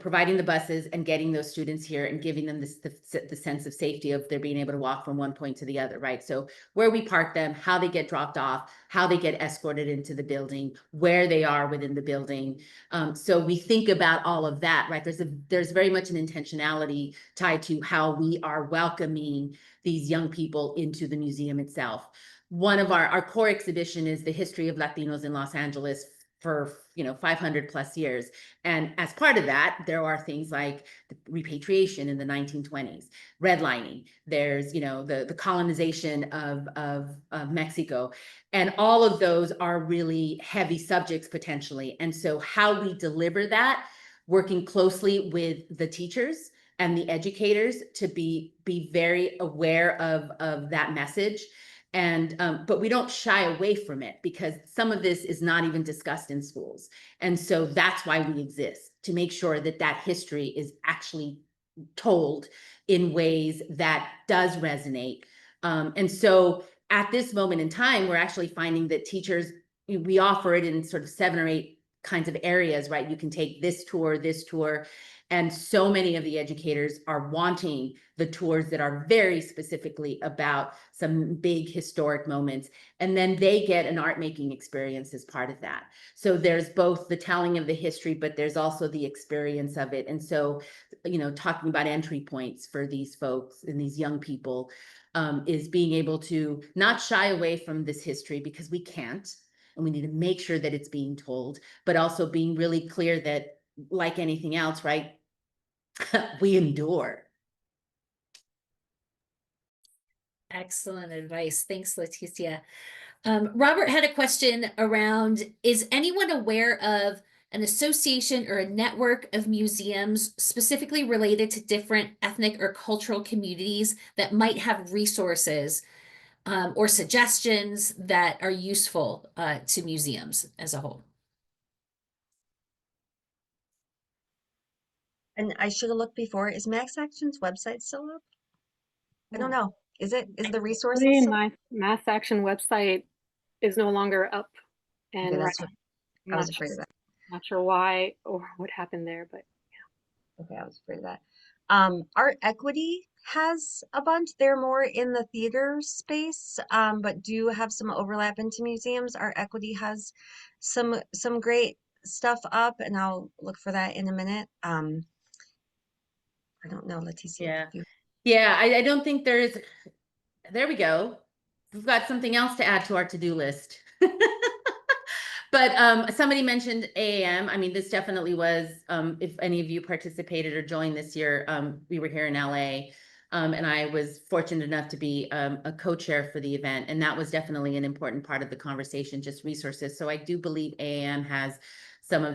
Speaker 3: providing the buses and getting those students here and giving them the sense of safety of their being able to walk from one point to the other, right? So where we park them, how they get dropped off, how they get escorted into the building, where they are within the building. So we think about all of that, right? There's very much an intentionality tied to how we are welcoming these young people into the museum itself. One of our core exhibition is the history of Latinos in Los Angeles for 500 plus years. And as part of that, there are things like the repatriation in the 1920s, redlining, there's the colonization of Mexico. And all of those are really heavy subjects potentially. And so how we deliver that, working closely with the teachers and the educators to be very aware of that message. And but we don't shy away from it because some of this is not even discussed in schools. And so that's why we exist, to make sure that that history is actually told in ways that does resonate. And so at this moment in time, we're actually finding that teachers, we offer it in sort of 7 or 8 kinds of areas, right? You can take this tour. And so many of the educators are wanting the tours that are very specifically about some big historic moments. And then they get an art making experience as part of that. So there's both the telling of the history, but there's also the experience of it. And so, talking about entry points for these folks and these young people is being able to not shy away from this history, because we can't, and we need to make sure that it's being told, but also being really clear that, like anything else, right? We endure.
Speaker 5: Excellent advice. Thanks, Leticia. Robert had a question around, is anyone aware of an association or a network of museums specifically related to different ethnic or cultural communities that might have resources or suggestions that are useful to museums as a whole?
Speaker 4: And I should have looked before. Is Max Action's website still up? I don't know. Is the resources
Speaker 2: Actually,
Speaker 4: still?
Speaker 2: my Mass Action website is no longer up,
Speaker 4: Okay,
Speaker 2: and
Speaker 4: that's what
Speaker 2: I'm
Speaker 4: I was
Speaker 2: not
Speaker 4: afraid of that.
Speaker 2: not sure why or what happened there, but
Speaker 4: Okay, I was afraid of that. Art Equity has a bunch. They're more in the theater space, but do have some overlap into museums. Art Equity has some great stuff up, and I'll look for that in a minute. I don't know, Leticia.
Speaker 3: Yeah.
Speaker 4: if you-
Speaker 3: Yeah, I don't think there's, there we go. We've got something else to add to our to-do list. But somebody mentioned AAM. I mean, this definitely was, if any of you participated or joined this year, we were here in LA. And I was fortunate enough to be a co-chair for the event. And that was definitely an important part of the conversation, just resources. So I do believe AAM has some of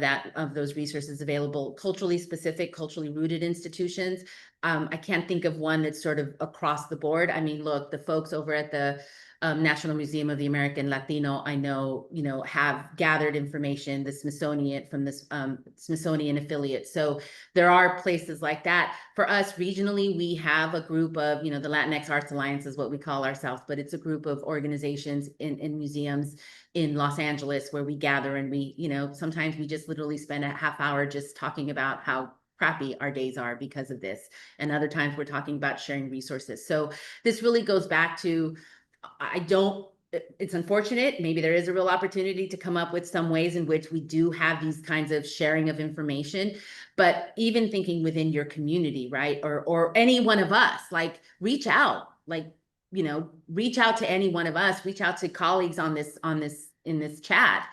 Speaker 3: those resources available, culturally specific, culturally rooted institutions. I can't think of one that's sort of across the board. I mean, look, the folks over at the National Museum of the American Latino, I know, have gathered information, the Smithsonian from this Smithsonian affiliate. So there are places like that. For us regionally, we have a group of, the Latinx Arts Alliance is what we call ourselves, but it's a group of organizations in museums in Los Angeles where we gather, and we, sometimes we just literally spend a half hour just talking about how crappy our days are because of this. And other times we're talking about sharing resources. So this really goes back to, it's unfortunate. Maybe there is a real opportunity to come up with some ways in which we do have these kinds of sharing of information, but even thinking within your community, right? Or any one of us, like reach out, reach out to any one of us, reach out to colleagues in this chat,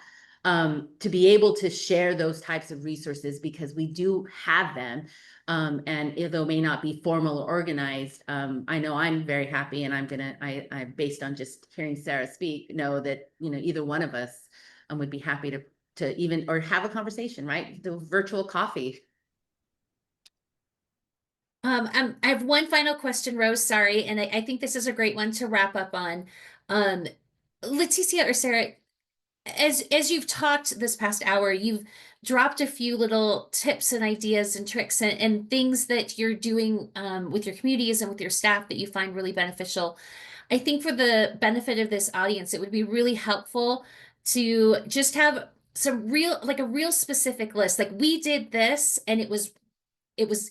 Speaker 3: to be able to share those types of resources, because we do have them. And although it may not be formal or organized, I know I'm very happy, and I based on just hearing Sarah speak, know that, either one of us would be happy to even, or have a conversation, right? The virtual coffee.
Speaker 5: I have one final question, Rose, sorry, and I think this is a great one to wrap up on. Leticia or Sarah, as you've talked this past hour, you've dropped a few little tips and ideas and tricks and things that you're doing with your communities and with your staff that you find really beneficial. I think for the benefit of this audience, it would be really helpful to just have some real, like a real specific list, like we did this and it was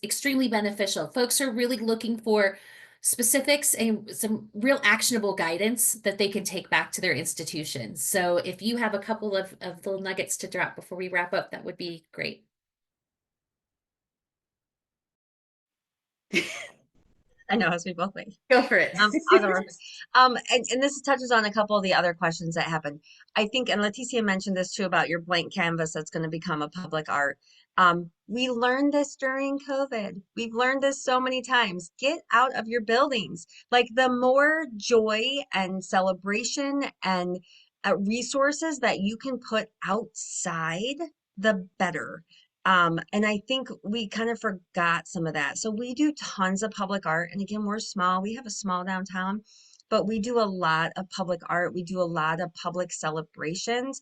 Speaker 5: extremely beneficial. Folks are really looking for specifics and some real actionable guidance that they can take back to their institutions. So if you have a couple of little nuggets to drop before we wrap up, that would be great.
Speaker 4: I know, as we both think.
Speaker 3: Go for it.
Speaker 4: I'll go real quick. And this touches on a couple of the other questions that happened. I think, and Leticia mentioned this too about your blank canvas that's going to become a public art. We learned this during COVID. We've learned this so many times. Get out of your buildings. Like the more joy and celebration and resources that you can put outside, the better. And I think we kind of forgot some of that. So we do tons of public art. And again, we're small. We have a small downtown, but we do a lot of public art. We do a lot of public celebrations.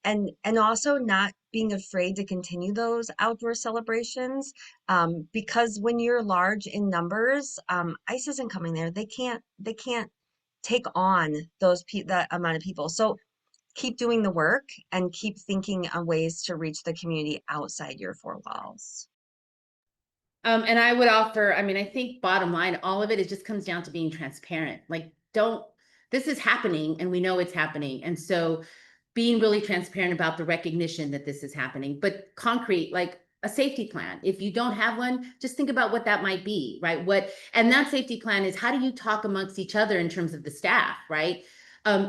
Speaker 4: And also not being afraid to continue those outdoor celebrations. Because when you're large in numbers, ICE isn't coming there. They can't take on that amount of people. So keep doing the work and keep thinking of ways to reach the community outside your four walls.
Speaker 3: And I would offer, I mean, I think bottom line, all of it just comes down to being transparent. Like, this is happening and we know it's happening. And so being really transparent about the recognition that this is happening, but concrete, like a safety plan. If you don't have one, just think about what that might be, right? And that safety plan is, how do you talk amongst each other in terms of the staff, right?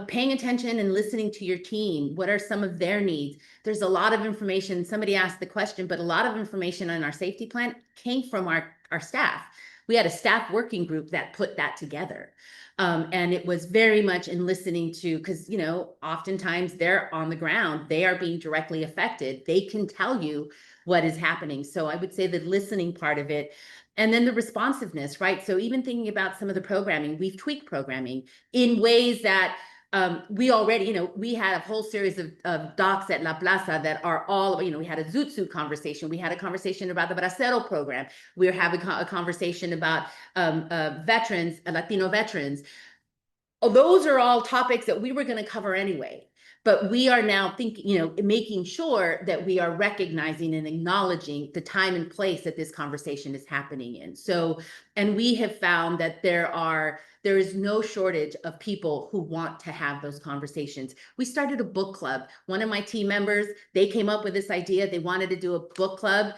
Speaker 3: Paying attention and listening to your team. What are some of their needs? There's a lot of information. Somebody asked the question, but a lot of information on our safety plan came from our staff. We had a staff working group that put that together. And it was very much in listening to, because, oftentimes they're on the ground, they are being directly affected. They can tell you what is happening. So I would say the listening part of it. And then the responsiveness, right? So even thinking about some of the programming, we've tweaked programming in ways that we already, we had a whole series of docs at La Plaza that are all, we had a Zoot Suit conversation. We had a conversation about the Bracero program. We're having a conversation about veterans, Latino veterans. Those are all topics that we were going to cover anyway. But we are now thinking, making sure that we are recognizing and acknowledging the time and place that this conversation is happening in. So, and we have found that there is no shortage of people who want to have those conversations. We started a book club. One of my team members, they came up with this idea. They wanted to do a book club,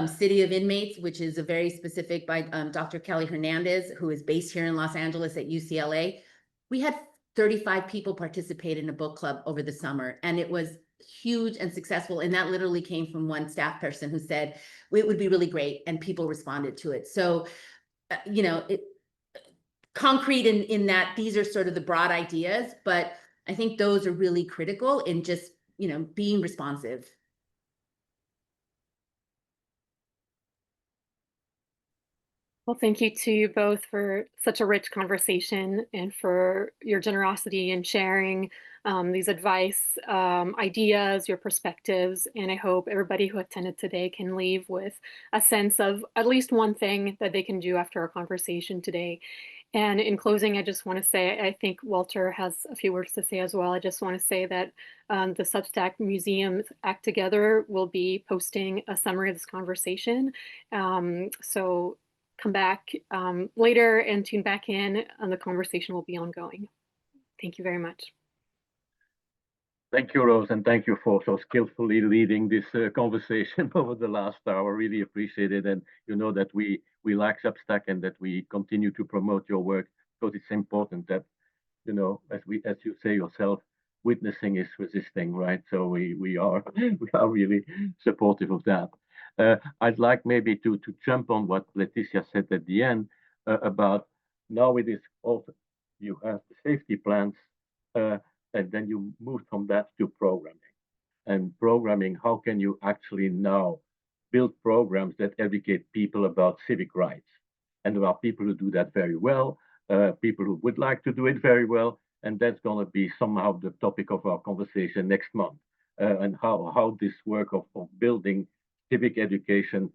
Speaker 3: City of Inmates, which is a very specific by Dr. Kelly Hernandez, who is based here in Los Angeles at UCLA. We had 35 people participate in a book club over the summer, and it was huge and successful. And that literally came from one staff person who said it would be really great, and people responded to it. So, concrete in that these are sort of the broad ideas, but I think those are really critical in just, being responsive.
Speaker 2: Well, thank you to you both for such a rich conversation and for your generosity in sharing these advice, ideas, your perspectives. And I hope everybody who attended today can leave with a sense of at least one thing that they can do after our conversation today. And in closing, I just want to say, I think Walter has a few words to say as well. I just want to say that the Substack Museums Act Together will be posting a summary of this conversation. So come back later and tune back in, and the conversation will be ongoing. Thank you very much.
Speaker 1: Thank you, Rose, and thank you for so skillfully leading this conversation over the last hour. Really appreciate it, and you know that we like Substack and that we continue to promote your work because it's important that, as you say yourself, witnessing is resisting, right? So we are really supportive of that. I'd like maybe to jump on what Leticia said at the end about now it is also you have the safety plans, and then you move from that to programming. And programming, how can you actually now build programs that educate people about civic rights? And there are people who do that very well, people who would like to do it very well, and that's going to be somehow the topic of our conversation next month, and how this work of building civic education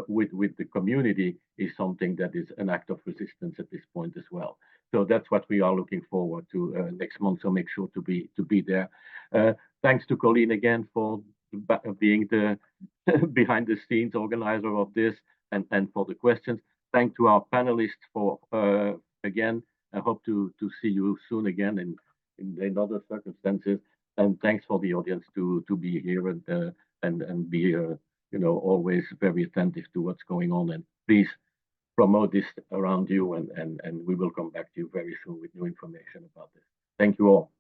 Speaker 1: with the community is something that is an act of resistance at this point as well. So that's what we are looking forward to next month. So make sure to be there. Thanks to Colleen again for being the behind the scenes organizer of this and for the questions. Thanks to our panelists for again. I hope to see you soon again in other circumstances. And thanks for the audience to be here and be always very attentive to what's going on. And please promote this around you and we will come back to you very soon with new information about this. Thank you all.